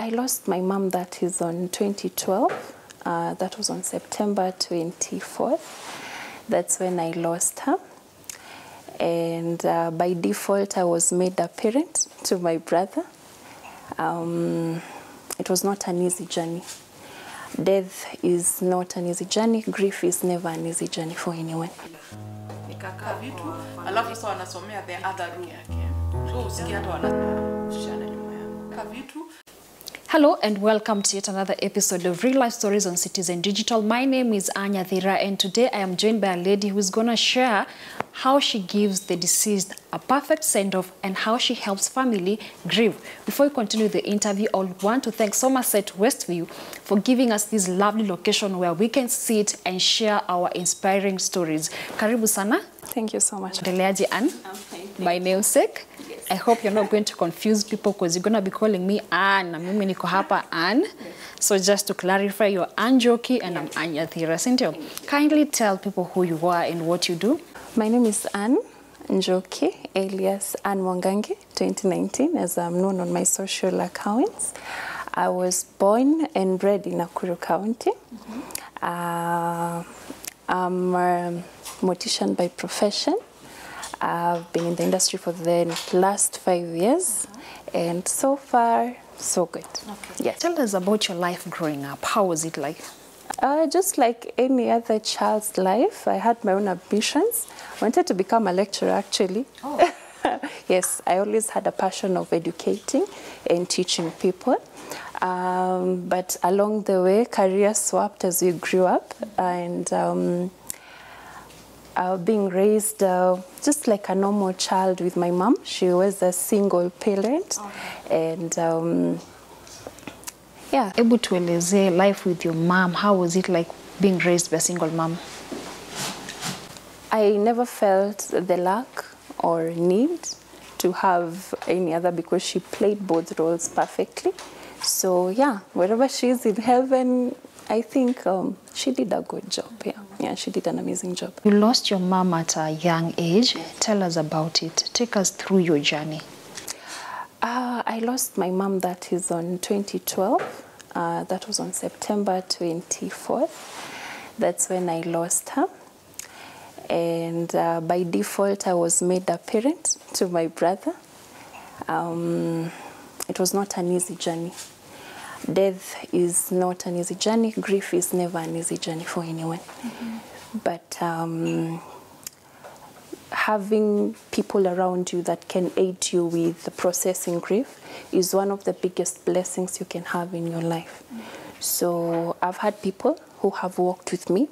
I lost my mom, that is on 2012. That was on September 24th. That's when I lost her. And by default, I was made a parent to my brother. It was not an easy journey. Death is not an easy journey. Grief is never an easy journey for anyone. Nikakaa vitu, alafu sasa wanasomea the other room. So usikia hata wanashana nyuma yangu. Vitu. Hello and welcome to yet another episode of Real Life Stories on Citizen Digital. My name is Anya Thira, and today I am joined by a lady who is going to share how she gives the deceased a perfect send-off and how she helps family grieve. Before we continue the interview, I want to thank Somerset Westview for giving us this lovely location where we can sit and share our inspiring stories. Karibu sana. Thank you so much. Deleaji Ann, my namesake. Yes. I hope you're not going to confuse people because you're going to be calling me Ann. Mimi niko hapa Ann. Yes. So just to clarify, you're Ann Joki and I'm Anya Thira. Kindly tell people who you are and what you do. My name is Ann Njoki, alias Ann Mwangangi, 2019, as I'm known on my social accounts. I was born and bred in Nakuru County. I'm a mortician by profession. I've been in the industry for the last 5 years, and so far, so good. Okay. Yes. Tell us about your life growing up. How was it like? Just like any other child's life, I had my own ambitions. I wanted to become a lecturer, actually. Oh. Yes, I always had a passion of educating and teaching people. But along the way, career swapped as we grew up, and being raised just like a normal child with my mom. She was a single parent. Okay. And yeah. Able to eleze life with your mom. How was it like being raised by a single mom? I never felt the lack or need to have any other because she played both roles perfectly. So yeah, wherever she is in heaven, I think she did a good job. Yeah, she did an amazing job. You lost your mom at a young age. Tell us about it. Take us through your journey. I lost my mom, that is on 2012. That was on September 24th. That's when I lost her. And by default, I was made a parent to my brother. It was not an easy journey. Death is not an easy journey. Grief is never an easy journey for anyone. But having people around you that can aid you with processing grief is one of the biggest blessings you can have in your life. So I've had people who have walked with me.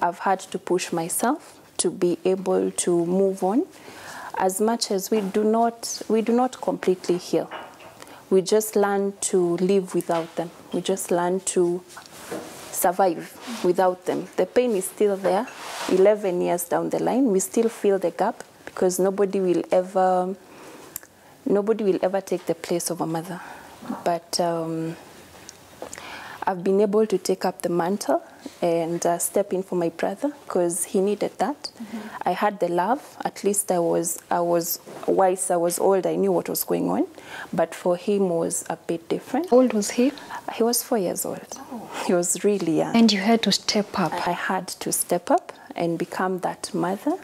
I've had to push myself to be able to move on. As much as we do not completely heal. We just learn to live without them. We just learn to survive without them. The pain is still there. 11 years down the line, we still feel the gap because nobody will ever take the place of a mother. But I've been able to take up the mantle and step in for my brother because he needed that. I had the love. At least I was wise. I was old. I knew what was going on. But for him was a bit different. How old was he? He was 4 years old. Oh. He was really young. And you had to step up. I had to step up and become that mother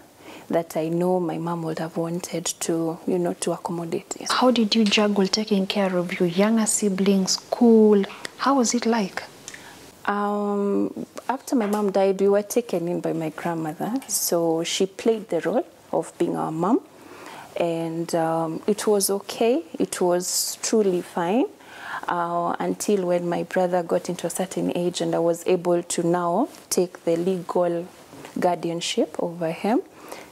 that I know my mom would have wanted to, to accommodate. Yes. How did you juggle taking care of your younger siblings, school? How was it like? After my mom died, we were taken in by my grandmother. So she played the role of being our mom. And it was okay. It was truly fine until when my brother got into a certain age and I was able to now take the legal guardianship over him.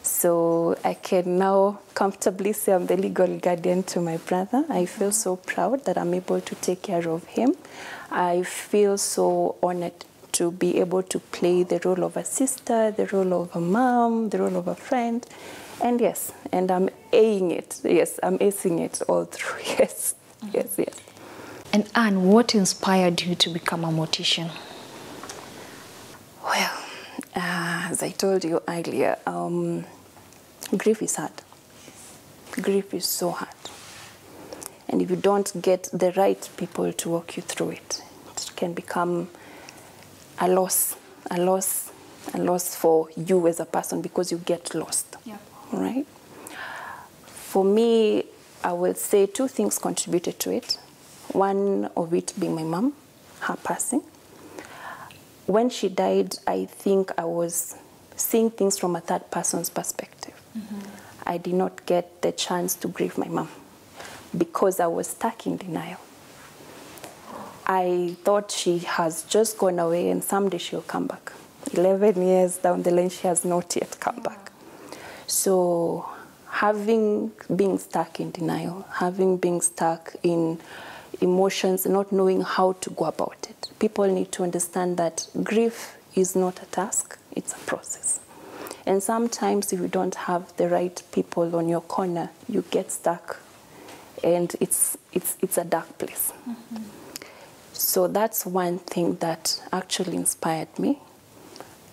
So I can now comfortably say I'm the legal guardian to my brother. I feel so proud that I'm able to take care of him. I feel so honored to be able to play the role of a sister, the role of a mom, the role of a friend. And yes, and I'm acing it. Yes, I'm acing it all through. Yes, yes. And Anne, what inspired you to become a mortician? Well, as I told you earlier, grief is hard. Grief is so hard. And if you don't get the right people to walk you through it, it can become a loss for you as a person because you get lost. Yeah. Right? For me, I will say two things contributed to it. One of it being my mom, her passing. When she died, I think I was seeing things from a third person's perspective. I did not get the chance to grieve my mom because I was stuck in denial. I thought she has just gone away and someday she'll come back. 11 years down the line, she has not yet come back. So being stuck in denial, being stuck in emotions, not knowing how to go about it. People need to understand that grief is not a task, it's a process. And sometimes if you don't have the right people on your corner, you get stuck and it's a dark place. So that's one thing that actually inspired me.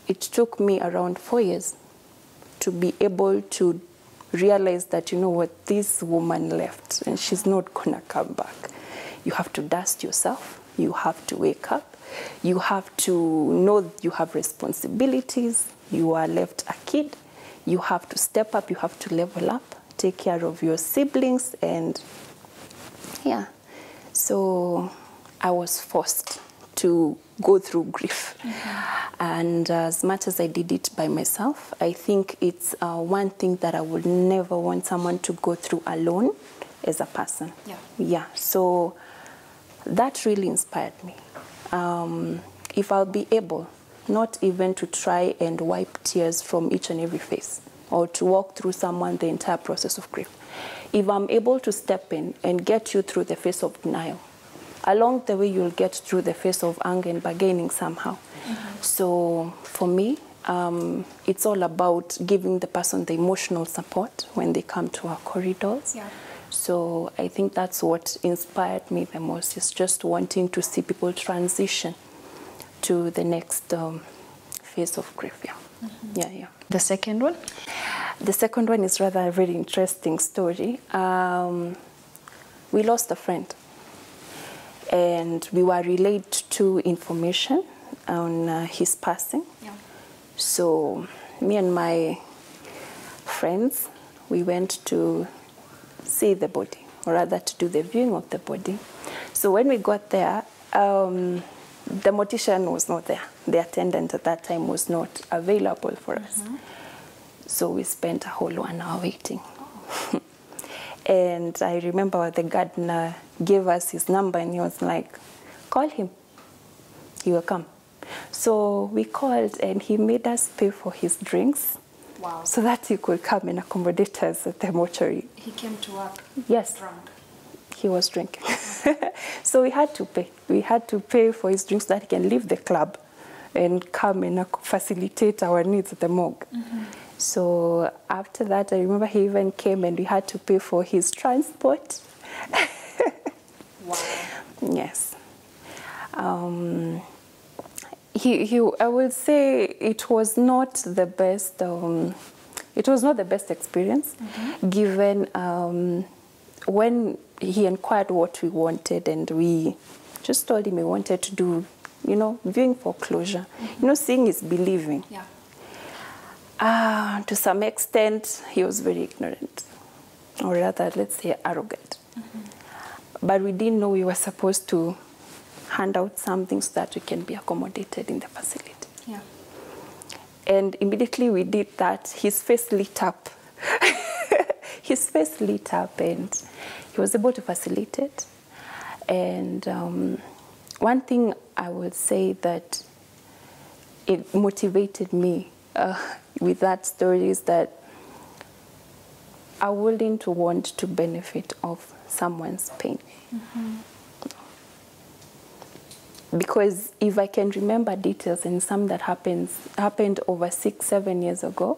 It took me around 4 years to be able to realize that, you know what, this woman left and she's not gonna come back. You have to dust yourself, you have to wake up, you have to know you have responsibilities, you are left a kid, you have to step up, you have to level up, take care of your siblings, and yeah. So I was forced to go through grief. And as much as I did it by myself, I think it's one thing that I would never want someone to go through alone as a person. Yeah. So that really inspired me. If I'll be able, not even to try and wipe tears from each and every face, or to walk through someone the entire process of grief. If I'm able to step in and get you through the phase of denial, along the way you'll get through the phase of anger and bargaining somehow. So for me, it's all about giving the person the emotional support when they come to our corridors. So I think that's what inspired me the most, is just wanting to see people transition to the next phase of grief. Yeah. The second one? The second one is rather a very interesting story. We lost a friend, and we were relayed to information on his passing. So me and my friends, we went to see the body, or rather to do the viewing of the body. So when we got there, the mortician was not there. The attendant at that time was not available for us. So we spent a whole 1 hour waiting. And I remember the gardener gave us his number and he was like, call him, he will come. So we called and he made us pay for his drinks. Wow. So that he could come and accommodate us at the mortuary. He came to work. Yes. Drunk. He was drinking. So we had to pay. We had to pay for his drinks so that he can leave the club and come and facilitate our needs at the morgue. So after that, I remember he even came and we had to pay for his transport. Wow. Yes. I would say it was not the best. It was not the best experience, given when he inquired what we wanted, and we just told him we wanted to do, viewing for closure. Seeing is believing. To some extent, he was very ignorant, or rather, let's say, arrogant. But we didn't know we were supposed to hand out something so that we can be accommodated in the facility. And immediately we did that, his face lit up. His face lit up and he was able to facilitate. And one thing I would say that it motivated me with that story is that I wouldn't want to benefit of someone's pain. Because if I can remember details and some that happened over 6-7 years ago,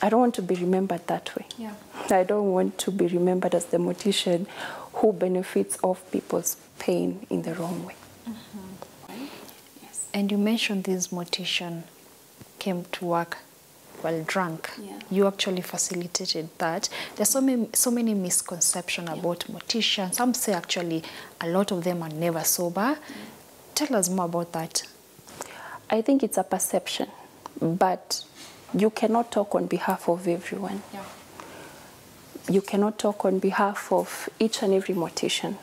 I don't want to be remembered that way. I don't want to be remembered as the mortician who benefits of people's pain in the wrong way. And you mentioned this mortician came to work while drunk. Yeah. You actually facilitated that. There's so many misconceptions about morticians. Some say actually a lot of them are never sober. Tell us more about that. I think it's a perception, but you cannot talk on behalf of everyone. Yeah. You cannot talk on behalf of each and every mortician.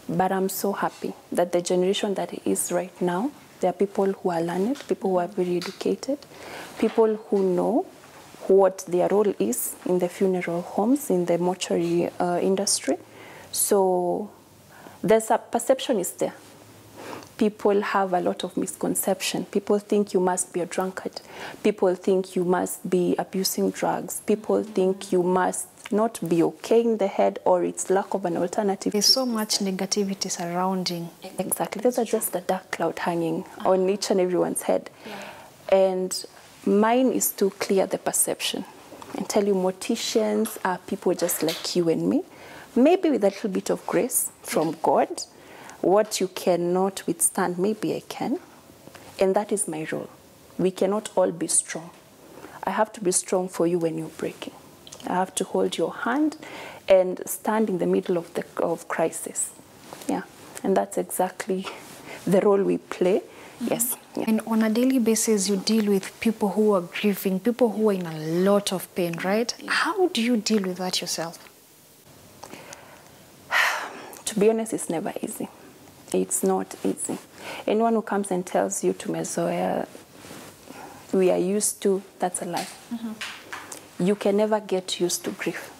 But I'm so happy that the generation that is right now, there are people who are learned, people who are very educated, people who know what their role is in the funeral homes, in the mortuary industry. So there's a perception is there. People have a lot of misconception. People think you must be a drunkard. People think you must be abusing drugs. People think you must not be okay in the head, or it's lack of an alternative. There's so much negativity surrounding. Exactly. Those are just the dark cloud hanging on each and everyone's head. Yeah. And mine is to clear the perception and tell you morticians are people just like you and me, maybe with a little bit of grace from God. What you cannot withstand, maybe I can. And that is my role. We cannot all be strong. I have to be strong for you when you're breaking. I have to hold your hand and stand in the middle of crisis. Yeah, and that's exactly the role we play. Yes. Yeah. And on a daily basis, you deal with people who are grieving, people who are in a lot of pain, right? Yeah. How do you deal with that yourself? To be honest, it's never easy. It's not easy. Anyone who comes and tells you to Mezoya, we are used to, that's a lie. You can never get used to grief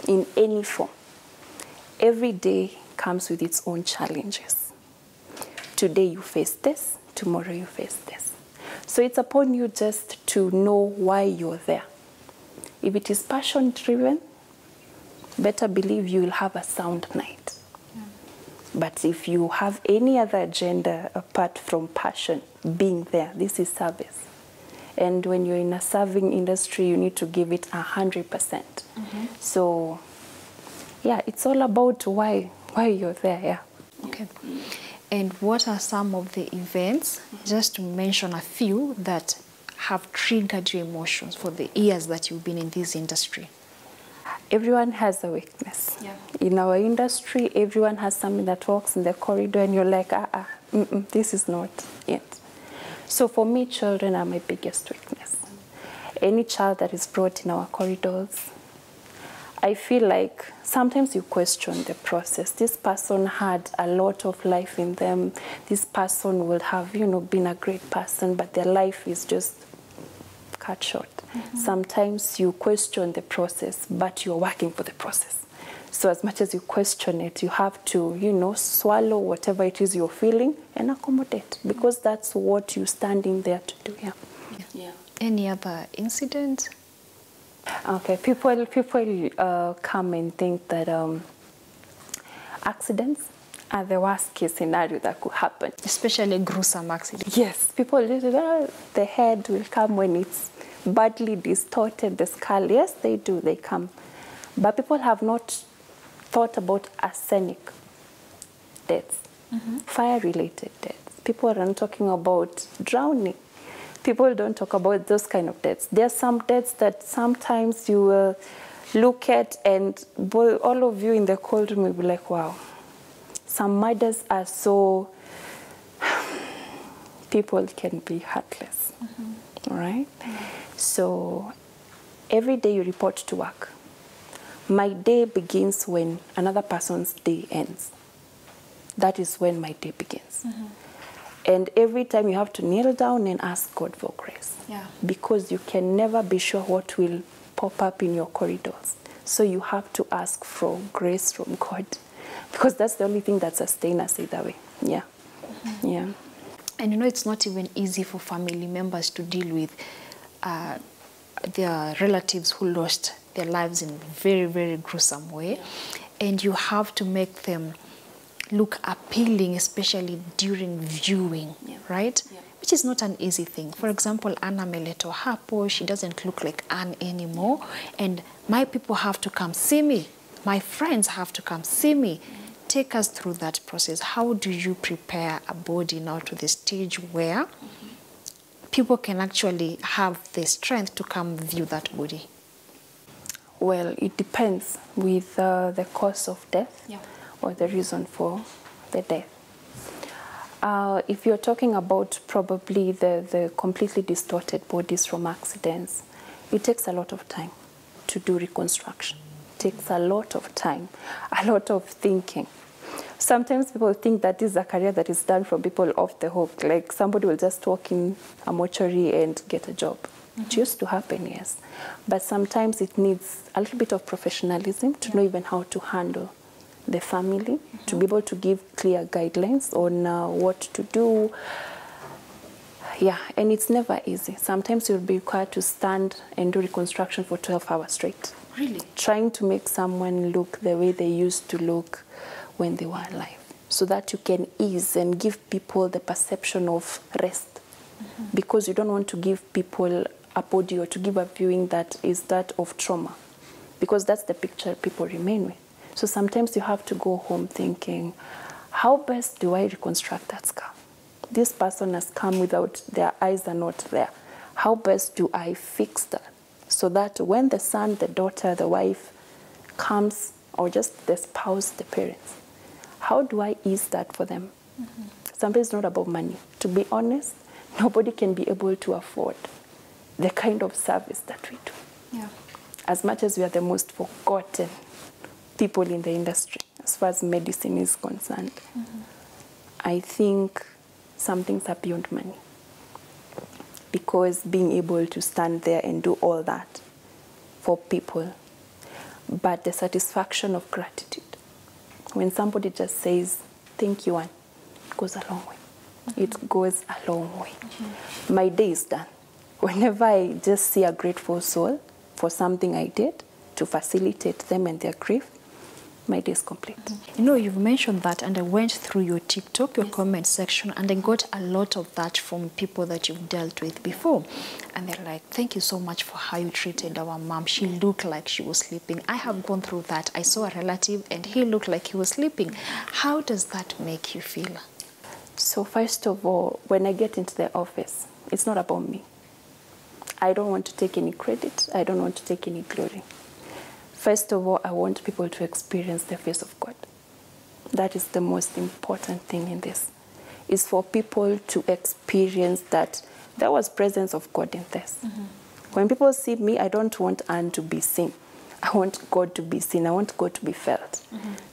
in any form. Every day comes with its own challenges. Today you face this, tomorrow you face this. So it's upon you just to know why you're there. If it is passion driven, better believe you will have a sound night. But if you have any other agenda apart from passion, being there, this is service. And when you're in a serving industry, you need to give it 100%. So, yeah, it's all about why you're there, yeah. Okay. And what are some of the events, just to mention a few, that have triggered your emotions for the years that you've been in this industry? Everyone has a weakness. Yeah. In our industry, everyone has something that walks in the corridor and you're like, this is not it. So for me, children are my biggest weakness. Any child that is brought in our corridors, I feel like sometimes you question the process. This person had a lot of life in them. This person would have, been a great person, but their life is just cut short. Sometimes you question the process, but you're working for the process. So as much as you question it, you have to, swallow whatever it is you're feeling and accommodate, because that's what you're standing there to do. Yeah. Any other incident? Okay, people come and think that accidents are the worst case scenario that could happen. Especially gruesome accidents. Yes, people just the head will come when it's badly distorted, the skull. Yes, they do, they come. But people have not thought about arsenic deaths, fire-related deaths. People are not talking about drowning. People don't talk about those kind of deaths. There are some deaths that sometimes you will look at and all of you in the cold room will be like, wow. Some murders are so, people can be heartless, all right? So every day you report to work. My day begins when another person's day ends. That is when my day begins. And every time you have to kneel down and ask God for grace. Because you can never be sure what will pop up in your corridors. So you have to ask for grace from God. Because that's the only thing that sustains us either way. Yeah. Yeah. And it's not even easy for family members to deal with their relatives who lost their lives in a very, very gruesome way. And you have to make them look appealing, especially during viewing, right? Which is not an easy thing. For example, Anna Meleto Hapo, she doesn't look like Anne anymore. And my people have to come see me. My friends have to come see me. Take us through that process. How do you prepare a body now to the stage where people can actually have the strength to come view that body? Well, it depends with the cause of death or the reason for the death. If you're talking about probably the completely distorted bodies from accidents, it takes a lot of time to do reconstruction. It takes a lot of time, a lot of thinking. Sometimes people think that this is a career that is done for people off the hook. Like somebody will just walk in a mortuary and get a job. It used to happen, yes. But sometimes it needs a little bit of professionalism to know even how to handle the family, to be able to give clear guidelines on what to do. Yeah, and it's never easy. Sometimes you'll be required to stand and do reconstruction for 12 hours straight. Really? Trying to make someone look the way they used to look when they were alive, so that you can ease and give people the perception of rest. Because you don't want to give people a body or to give a viewing that is that of trauma, because that's the picture people remain with. So sometimes you have to go home thinking, how best do I reconstruct that scar? This person has come without, their eyes are not there. How best do I fix that? So that when the son, the daughter, the wife comes, or just the spouse, the parents, how do I ease that for them? Sometimes it's not about money. To be honest, nobody can be able to afford the kind of service that we do. Yeah. As much as we are the most forgotten people in the industry, as far as medicine is concerned, I think some things are beyond money. Because being able to stand there and do all that for people, but the satisfaction of gratitude, when somebody just says, thank you, Anne, it goes a long way. It goes a long way. My day is done. Whenever I just see a grateful soul for something I did to facilitate them and their grief, my day is complete. You know, you've mentioned that, and I went through your TikTok, your comment section, and I got a lot of that from people that you've dealt with before. And they're like, thank you so much for how you treated our mom. She looked like she was sleeping. I have gone through that. I saw a relative and he looked like he was sleeping. How does that make you feel? So first of all, when I get into the office, it's not about me. I don't want to take any credit. I don't want to take any glory. First of all, I want people to experience the face of God. That is the most important thing in this, is for people to experience that there was presence of God in this. When people see me, I don't want Anne to be seen. I want God to be seen. I want God to be felt.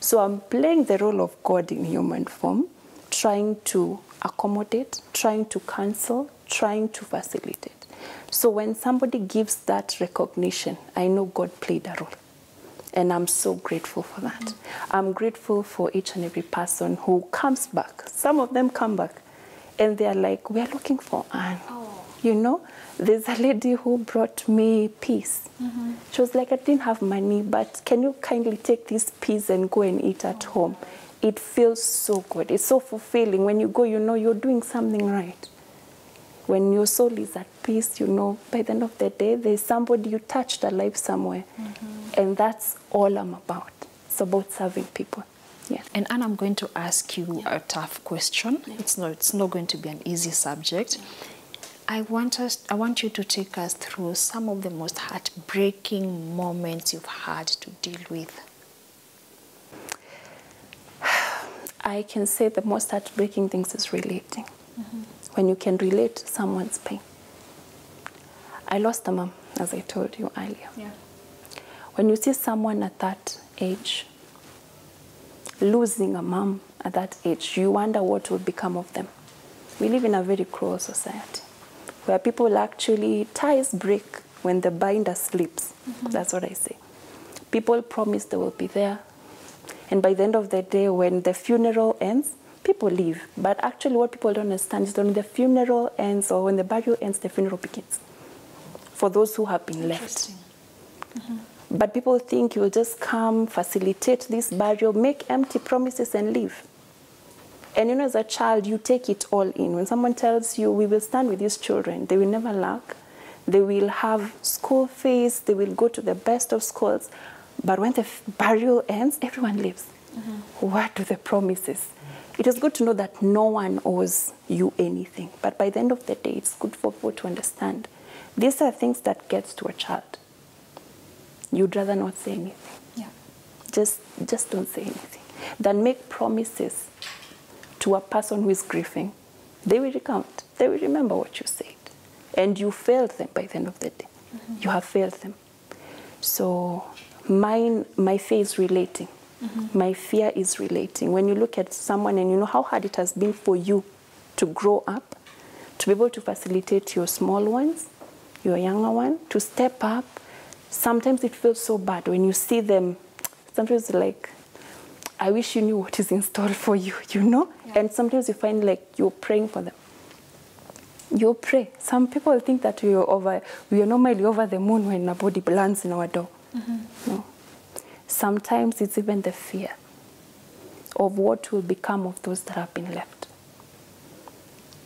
So I'm playing the role of God in human form, trying to accommodate, trying to counsel, trying to facilitate. So when somebody gives that recognition, I know God played a role. And I'm so grateful for that. I'm grateful for each and every person who comes back. Some of them come back and they're like, we're looking for Anne. You know, there's a lady who brought me peas. She was like, I didn't have money, but can you kindly take these peas and go and eat at home? It feels so good. It's so fulfilling. When you go, you know you're doing something right. When your soul is at peace, you know, by the end of the day, there's somebody you touched a life somewhere. And that's all I'm about. It's about serving people. Yeah. And Anne, I'm going to ask you a tough question. It's not going to be an easy subject. I want you to take us through some of the most heartbreaking moments you've had to deal with. I can say the most heartbreaking things is relating. When you can relate to someone's pain. I lost a mom, as I told you earlier. When you see someone at that age, losing a mom at that age, you wonder what will become of them. We live in a very cruel society, where people actually, ties break when the binder slips. That's what I say. People promise they will be there. And by the end of the day, when the funeral ends, people leave. But actually what people don't understand is that when the funeral ends or when the burial ends, the funeral begins. For those who have been left. But people think you'll just come, facilitate this burial, make empty promises and leave. And you know, as a child, you take it all in. When someone tells you, we will stand with these children, they will never lack. They will have school fees. They will go to the best of schools. But when the burial ends, everyone leaves. What do the promises? It is good to know that no one owes you anything. But by the end of the day, it's good for people to understand. These are things that gets to a child. You'd rather not say anything. Yeah. Just don't say anything. Than make promises to a person who is grieving. They will recount. They will remember what you said. And you failed them by the end of the day. Mm-hmm. You have failed them. So my fear is relating. Mm-hmm. My fear is relating. When you look at someone and you know how hard it has been for you to grow up, to be able to facilitate your small ones, your younger one, to step up, sometimes it feels so bad when you see them. Sometimes like, I wish you knew what is in store for you, you know? Yeah. And sometimes you find like you're praying for them. You pray. Some people think that we are normally over the moon when a body lands in our door. Mm-hmm. No. Sometimes it's even the fear of what will become of those that have been left.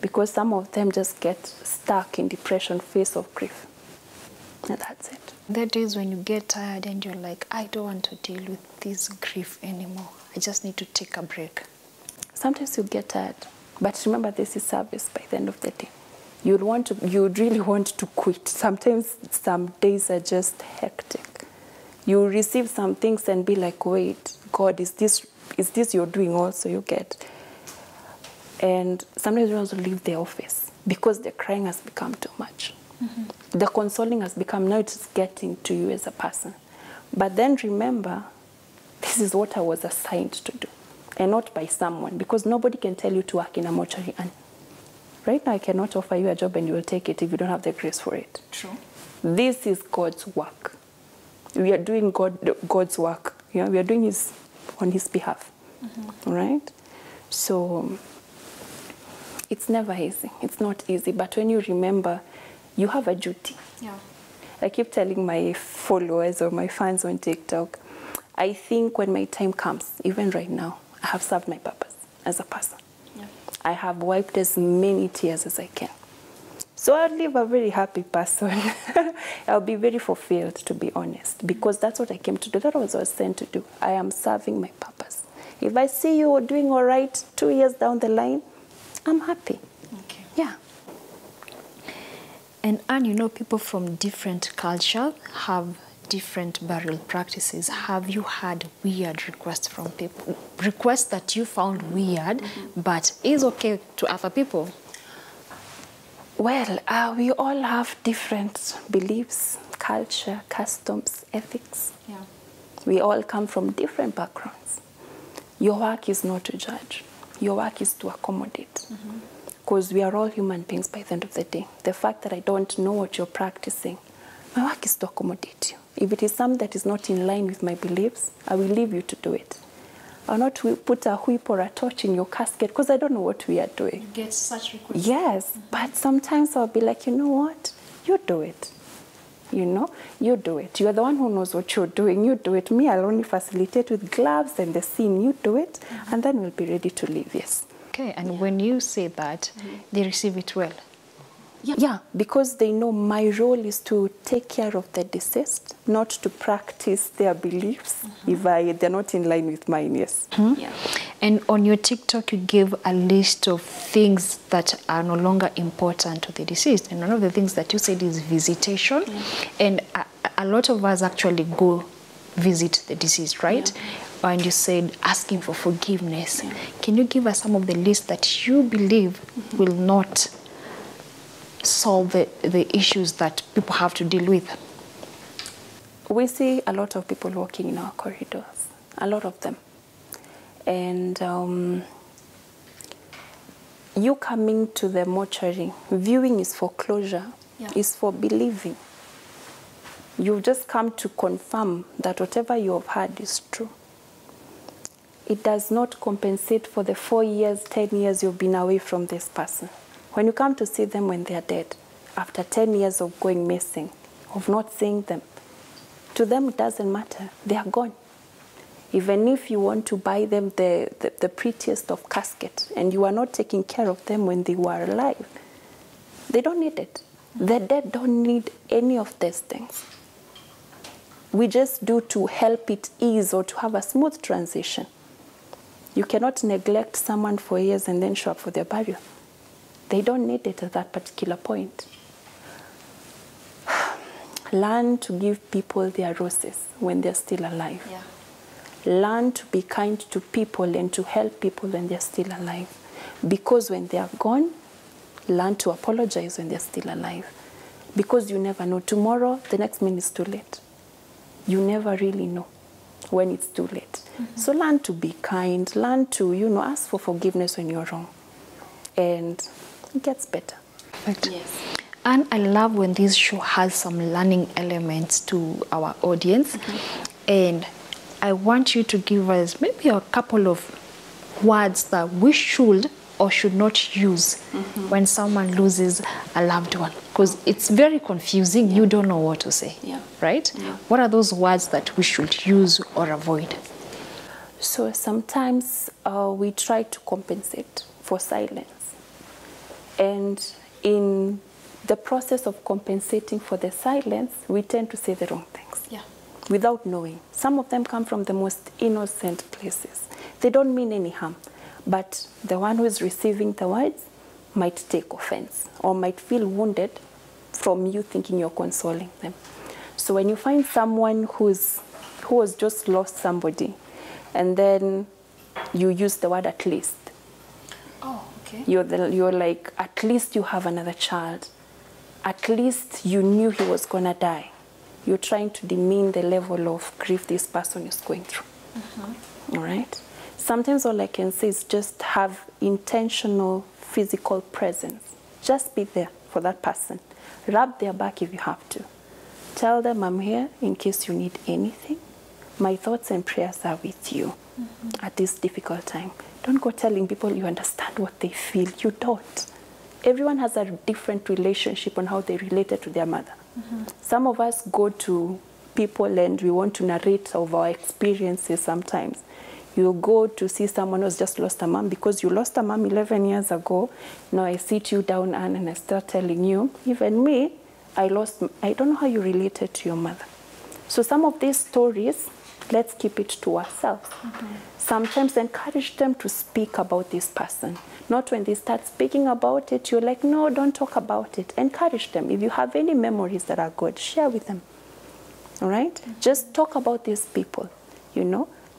Because some of them just get stuck in depression, face of grief. And that's it. That is when you get tired and you're like, I don't want to deal with this grief anymore. I just need to take a break. Sometimes you get tired. But remember, this is service by the end of the day. You'd really want to quit. Sometimes some days are just hectic. You receive some things and be like, wait, God, is this you're doing also? You get. And sometimes you also leave the office because the crying has become too much. Mm-hmm. The consoling has become, now it's getting to you as a person. But then remember, this is what I was assigned to do, and not by someone, because nobody can tell you to work in a mortuary. And right now, I cannot offer you a job and you will take it if you don't have the grace for it. True. This is God's work. We are doing God's work. You know, we are doing on His behalf. Mm-hmm. Right? So it's never easy. It's not easy. But when you remember, you have a duty. Yeah. I keep telling my followers or my fans on TikTok, I think when my time comes, even right now, I have served my purpose as a person. Yeah. I have wiped as many tears as I can. So I'll live a very happy person. I'll be very fulfilled, to be honest, because that's what I came to do. That's what I was sent to do. I am serving my purpose. If I see you doing all right 2 years down the line, I'm happy. Okay. Yeah. And Anne, you know, people from different cultures have different burial practices. Have you had weird requests from people? Requests that you found weird, but is okay to other people? Well, we all have different beliefs, culture, customs, ethics. Yeah. We all come from different backgrounds. Your work is not to judge. Your work is to accommodate. Because we are all human beings by the end of the day. The fact that I don't know what you're practicing, my work is to accommodate you. If it is something that is not in line with my beliefs, I will leave you to do it. I'll not put a whip or a torch in your casket because I don't know what we are doing. You get such requests. Yes, but sometimes I'll be like, you know what? You do it. You know, you do it. You're the one who knows what you're doing. You do it. Me, I'll only facilitate with gloves and the scene. You do it, and then we'll be ready to leave, yes. Okay, and when you say that, they receive it well? Yeah, because they know my role is to take care of the deceased, not to practice their beliefs if they're not in line with mine, yes. Yeah. And on your TikTok, you gave a list of things that are no longer important to the deceased. And one of the things that you said is visitation. And a lot of us actually go visit the deceased, right? Yeah. And you said asking for forgiveness. Yeah. Can you give us some of the lists that you believe will not solve the issues that people have to deal with? We see a lot of people walking in our corridors, a lot of them. And you coming to the mortuary, viewing is for closure, is for believing. You've just come to confirm that whatever you have heard is true. It does not compensate for the 4 years, 10 years you've been away from this person. When you come to see them when they are dead, after 10 years of going missing, of not seeing them, to them it doesn't matter. They are gone. Even if you want to buy them the prettiest of casket and you are not taking care of them when they were alive, they don't need it. The dead don't need any of these things. We just do to help it ease or to have a smooth transition. You cannot neglect someone for years and then show up for their burial. They don't need it at that particular point. Learn to give people their roses when they're still alive. Yeah. Learn to be kind to people and to help people when they're still alive. Because when they are gone, learn to apologize when they're still alive. Because you never know. Tomorrow, the next minute is too late. You never really know when it's too late. So learn to be kind. Learn to, ask for forgiveness when you're wrong. And it gets better. Perfect. Yes. And I love when this show has some learning elements to our audience. And I want you to give us maybe a couple of words that we should or should not use when someone loses a loved one. Because it's very confusing. You don't know what to say, right? What are those words that we should use or avoid? So sometimes we try to compensate for silence. And in the process of compensating for the silence, we tend to say the wrong things without knowing. Some of them come from the most innocent places. They don't mean any harm, but the one who is receiving the words might take offense or might feel wounded from you thinking you're consoling them. So when you find someone who has just lost somebody, and then you use the word at least. Oh, okay. You're like, at least you have another child. At least you knew he was going to die. You're trying to demean the level of grief this person is going through. All right? Sometimes all I can say is just have intentional physical presence. Just be there for that person. Rub their back if you have to. Tell them I'm here in case you need anything. My thoughts and prayers are with you at this difficult time. Don't go telling people you understand what they feel. You don't. Everyone has a different relationship on how they related to their mother. Some of us go to people and we want to narrate of our experiences sometimes. You go to see someone who's just lost a mom because you lost a mom 11 years ago. Now I sit you down, Anne, and I start telling you, even me, I don't know how you related to your mother. So some of these stories, let's keep it to ourselves. Sometimes encourage them to speak about this person. Not when they start speaking about it, you're like, no, don't talk about it. Encourage them. If you have any memories that are good, share with them. All right? Just talk about these people,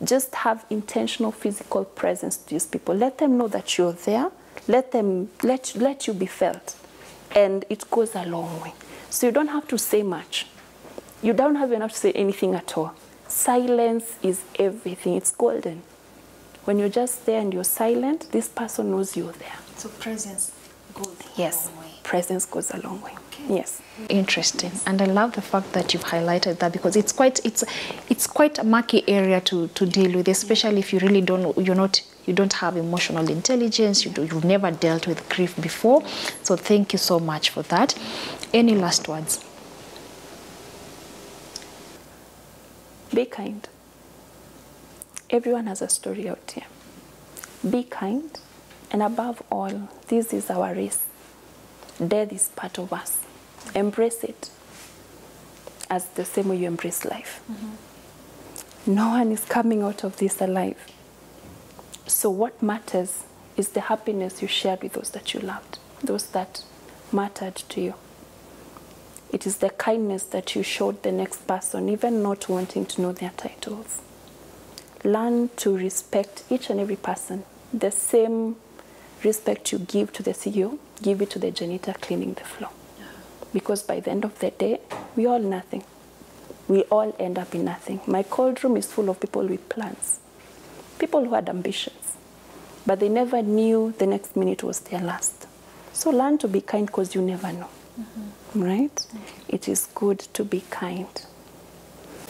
Just have intentional physical presence to these people. Let them know that you're there. Let you be felt. And it goes a long way. So you don't have to say much. You don't have enough to say anything at all. Silence is everything. It's golden. When you're just there and you're silent, this person knows you're there. So presence goes a long way. Presence goes a long way. Okay. Yes. Interesting. And I love the fact that you've highlighted that because it's quite a murky area to deal with, especially if you really you don't have emotional intelligence, you've never dealt with grief before. So thank you so much for that. Any last words? Be kind. Everyone has a story out here. Be kind, and above all, this is our race. Death is part of us. Embrace it as the same way you embrace life. No one is coming out of this alive. So what matters is the happiness you shared with those that you loved, those that mattered to you. It is the kindness that you showed the next person, even not wanting to know their titles. Learn to respect each and every person. The same respect you give to the CEO, give it to the janitor cleaning the floor. Because by the end of the day, we all nothing. We all end up in nothing. My cold room is full of people with plans. People who had ambitions. But they never knew the next minute was their last. So learn to be kind because you never know. Right? It is good to be kind.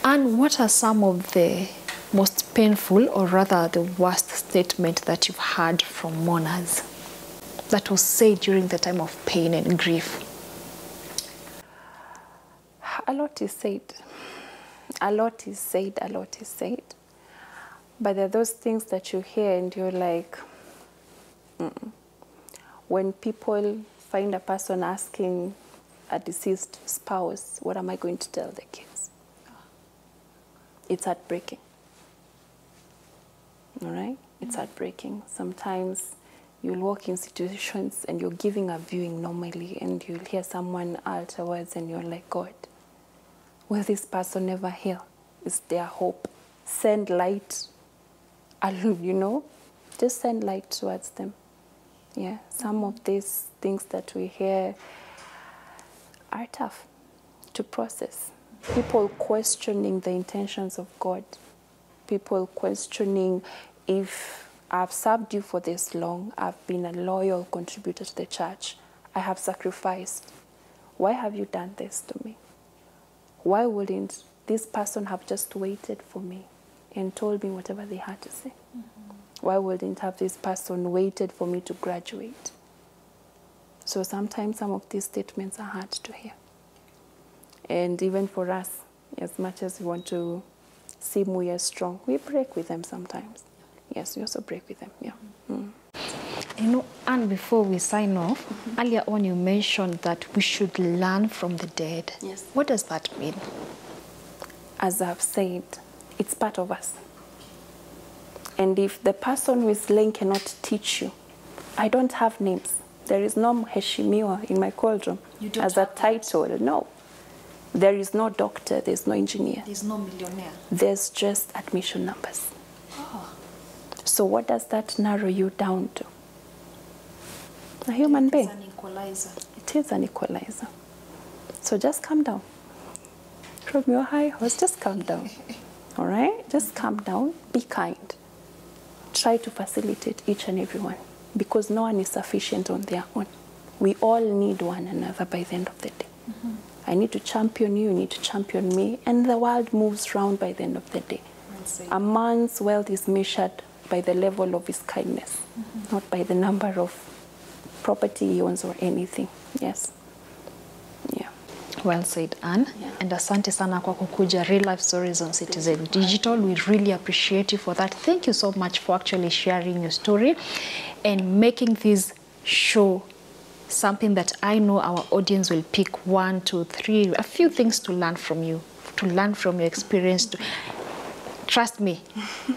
And what are some of the most painful, or rather the worst statement that you've heard from mourners that was said during the time of pain and grief? A lot is said. A lot is said, a lot is said. But there are those things that you hear and you're like, when people find a person asking a deceased spouse, what am I going to tell the kids? It's heartbreaking. All right? It's heartbreaking. Sometimes you'll walk in situations and you're giving a viewing normally and you'll hear someone utter words and you're like, God, will this person never heal? Is there hope? Send light, you know, just send light towards them. Yeah, some of these things that we hear are tough to process. People questioning the intentions of God. People questioning, if I've served you for this long, I've been a loyal contributor to the church, I have sacrificed. Why have you done this to me? Why wouldn't this person have just waited for me and told me whatever they had to say? Why wouldn't have this person waited for me to graduate? So sometimes some of these statements are hard to hear. And even for us, as much as we want to seem we are strong, we break with them sometimes. Yes, we also break with them, yeah. You know, and before we sign off, earlier on you mentioned that we should learn from the dead. Yes. What does that mean? As I've said, it's part of us. And if the person who is slain cannot teach you, I don't have names. There is no Mheshimiwa in my cauldron as a title, no. There is no doctor, there's no engineer. There's no millionaire. There's just admission numbers. Oh. So what does that narrow you down to? A human being. It's an equalizer. It is an equalizer. So just calm down. From your high horse, just calm down. All right? Just calm down. Be kind. Try to facilitate each and every one, because no one is sufficient on their own. We all need one another by the end of the day. I need to champion you, you need to champion me, and the world moves round by the end of the day. A man's wealth is measured by the level of his kindness, not by the number of property he owns or anything. Yes. Yeah. Well said, Anne. Yeah. And asante sana kwa kukuja Real Life Stories on Citizen Digital. We really appreciate you for that. Thank you so much for actually sharing your story and making this show something that I know our audience will pick 1, 2, 3, a few things to learn from you, to learn from your experience. Trust me,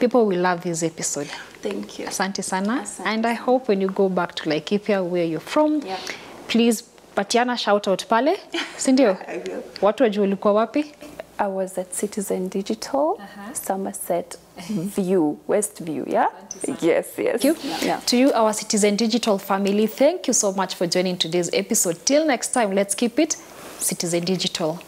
people will love this episode. Thank you. Asante sana. Asante. And I hope when you go back to Laikipia, where you're from, please patiana shout out pale, sindio? I will. Watu wajua ulikuwa wapi? I was at Citizen Digital, Somerset View, West View, yeah? Yes, yes. Thank you. Yeah. To you, our Citizen Digital family, thank you so much for joining today's episode. Till next time, let's keep it Citizen Digital.